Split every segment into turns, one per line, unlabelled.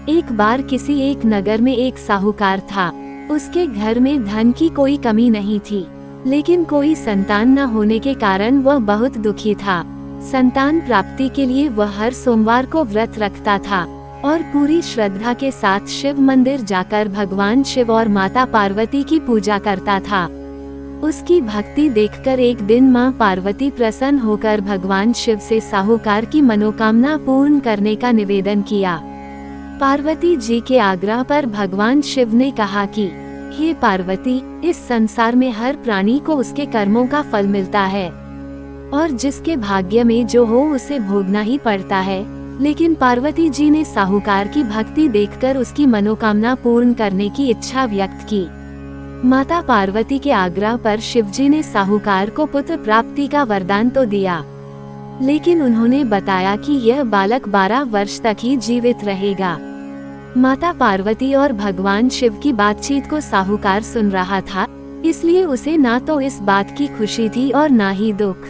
एक बार किसी एक नगर में एक साहूकार था। उसके घर में धन की कोई कमी नहीं थी, लेकिन कोई संतान न होने के कारण वह बहुत दुखी था। संतान प्राप्ति के लिए वह हर सोमवार को व्रत रखता था और पूरी श्रद्धा के साथ शिव मंदिर जाकर भगवान शिव और माता पार्वती की पूजा करता था। उसकी भक्ति देखकर एक दिन मां पार्वती प्रसन्न होकर भगवान शिव से साहूकार की मनोकामना पूर्ण करने का निवेदन किया। पार्वती जी के आग्रह पर भगवान शिव ने कहा कि हे पार्वती, इस संसार में हर प्राणी को उसके कर्मों का फल मिलता है और जिसके भाग्य में जो हो उसे भोगना ही पड़ता है। लेकिन पार्वती जी ने साहूकार की भक्ति देखकर उसकी मनोकामना पूर्ण करने की इच्छा व्यक्त की। माता पार्वती के आग्रह पर शिवजी ने साहूकार को पुत्र प्राप्ति का वरदान तो दिया, लेकिन उन्होंने बताया कि यह बालक 12 वर्ष तक ही जीवित रहेगा। माता पार्वती और भगवान शिव की बातचीत को साहूकार सुन रहा था, इसलिए उसे ना तो इस बात की खुशी थी और ना ही दुख।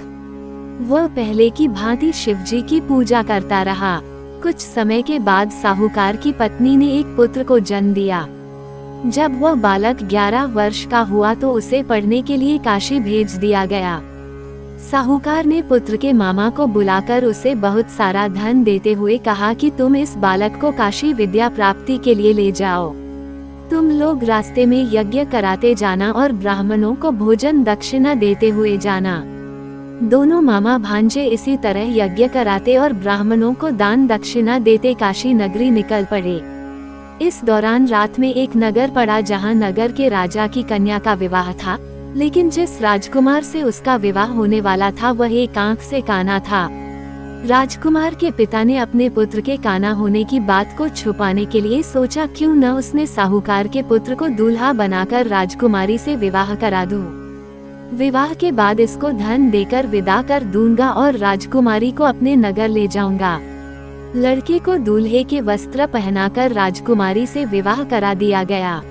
वह पहले की भांति शिवजी की पूजा करता रहा। कुछ समय के बाद साहूकार की पत्नी ने एक पुत्र को जन्म दिया। जब वह बालक 11 वर्ष का हुआ तो उसे पढ़ने के लिए काशी भेज दिया गया। साहूकार ने पुत्र के मामा को बुलाकर उसे बहुत सारा धन देते हुए कहा कि तुम इस बालक को काशी विद्या प्राप्ति के लिए ले जाओ। तुम लोग रास्ते में यज्ञ कराते जाना और ब्राह्मणों को भोजन दक्षिणा देते हुए जाना। दोनों मामा भांजे इसी तरह यज्ञ कराते और ब्राह्मणों को दान दक्षिणा देते काशी नगरी निकल पड़े। इस दौरान रात में एक नगर पड़ा जहां नगर के राजा की कन्या का विवाह था, लेकिन जिस राजकुमार से उसका विवाह होने वाला था वह एक आंख से काना था। राजकुमार के पिता ने अपने पुत्र के काना होने की बात को छुपाने के लिए सोचा क्यों न उसने साहूकार के पुत्र को दूल्हा बनाकर राजकुमारी से विवाह करा दूं। विवाह के बाद इसको धन देकर विदा कर दूंगा और राजकुमारी को अपने नगर ले जाऊंगा। लड़के को दूल्हे के वस्त्र पहनाकर राजकुमारी से विवाह करा दिया गया।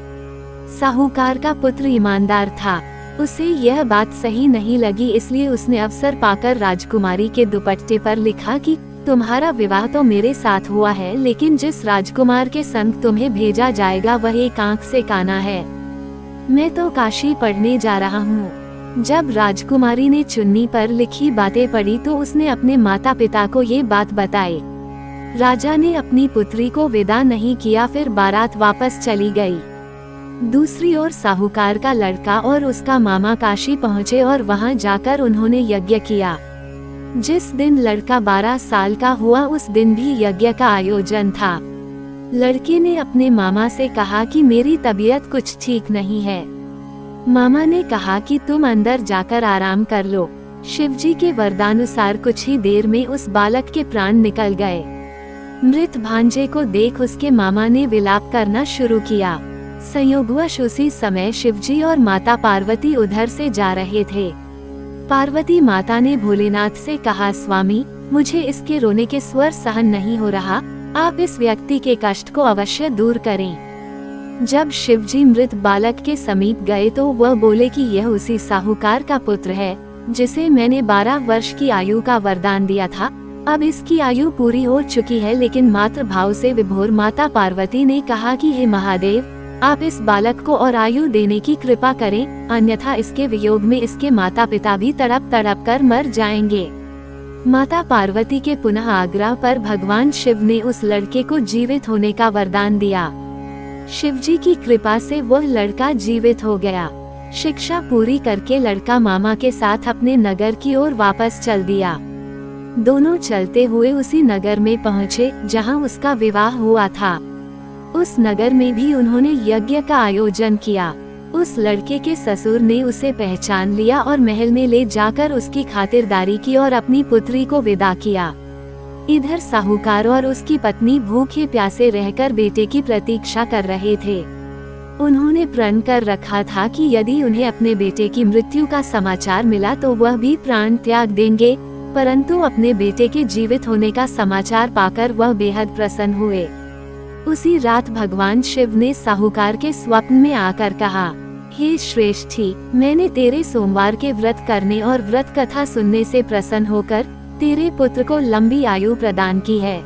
साहूकार का पुत्र ईमानदार था, उसे यह बात सही नहीं लगी, इसलिए उसने अवसर पाकर राजकुमारी के दुपट्टे पर लिखा कि तुम्हारा विवाह तो मेरे साथ हुआ है, लेकिन जिस राजकुमार के संग तुम्हें भेजा जाएगा वह एक आंख से काना है। मैं तो काशी पढ़ने जा रहा हूँ। जब राजकुमारी ने चुन्नी पर लिखी बातें पढ़ी तो उसने अपने माता पिता को ये बात बताई। राजा ने अपनी पुत्री को विदा नहीं किया, फिर बारात वापस चली गई। दूसरी ओर साहूकार का लड़का और उसका मामा काशी पहुँचे और वहां जाकर उन्होंने यज्ञ किया। जिस दिन लड़का 12 साल का हुआ उस दिन भी यज्ञ का आयोजन था। लड़के ने अपने मामा से कहा कि मेरी तबीयत कुछ ठीक नहीं है। मामा ने कहा कि तुम अंदर जाकर आराम कर लो। शिवजी के वरदानुसार कुछ ही देर में उस बालक के प्राण निकल गए। मृत भांजे को देख उसके मामा ने विलाप करना शुरू किया। संयोगवश उसी समय शिवजी और माता पार्वती उधर से जा रहे थे। पार्वती माता ने भोलेनाथ से कहा, स्वामी, मुझे इसके रोने के स्वर सहन नहीं हो रहा, आप इस व्यक्ति के कष्ट को अवश्य दूर करें। जब शिवजी मृत बालक के समीप गए तो वह बोले कि यह उसी साहूकार का पुत्र है जिसे मैंने 12 वर्ष की आयु का वरदान दिया था। अब इसकी आयु पूरी हो चुकी है, लेकिन मातृ भाव से विभोर माता पार्वती ने कहा कि हे महादेव, आप इस बालक को और आयु देने की कृपा करें, अन्यथा इसके वियोग में इसके माता पिता भी तड़प तड़प कर मर जाएंगे। माता पार्वती के पुनः आग्रह पर भगवान शिव ने उस लड़के को जीवित होने का वरदान दिया। शिवजी की कृपा से वह लड़का जीवित हो गया। शिक्षा पूरी करके लड़का मामा के साथ अपने नगर की ओर वापस चल दिया। दोनों चलते हुए उसी नगर में पहुँचे जहाँ उसका विवाह हुआ था। उस नगर में भी उन्होंने यज्ञ का आयोजन किया। उस लड़के के ससुर ने उसे पहचान लिया और महल में ले जाकर उसकी खातिरदारी की और अपनी पुत्री को विदा किया। इधर साहूकार और उसकी पत्नी भूखे प्यासे रहकर बेटे की प्रतीक्षा कर रहे थे। उन्होंने प्रण कर रखा था कि यदि उन्हें अपने बेटे की मृत्यु का समाचार मिला तो वह भी प्राण त्याग देंगे, परंतु अपने बेटे के जीवित होने का समाचार पाकर वह बेहद प्रसन्न हुए। उसी रात भगवान शिव ने साहूकार के स्वप्न में आकर कहा, हे श्रेष्ठी, मैंने तेरे सोमवार के व्रत करने और व्रत कथा सुनने से प्रसन्न होकर तेरे पुत्र को लंबी आयु प्रदान की है।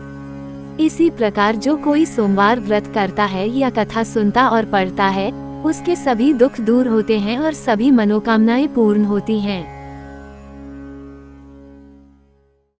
इसी प्रकार जो कोई सोमवार व्रत करता है या कथा सुनता और पढ़ता है, उसके सभी दुख दूर होते हैं और सभी मनोकामनाएं पूर्ण होती हैं।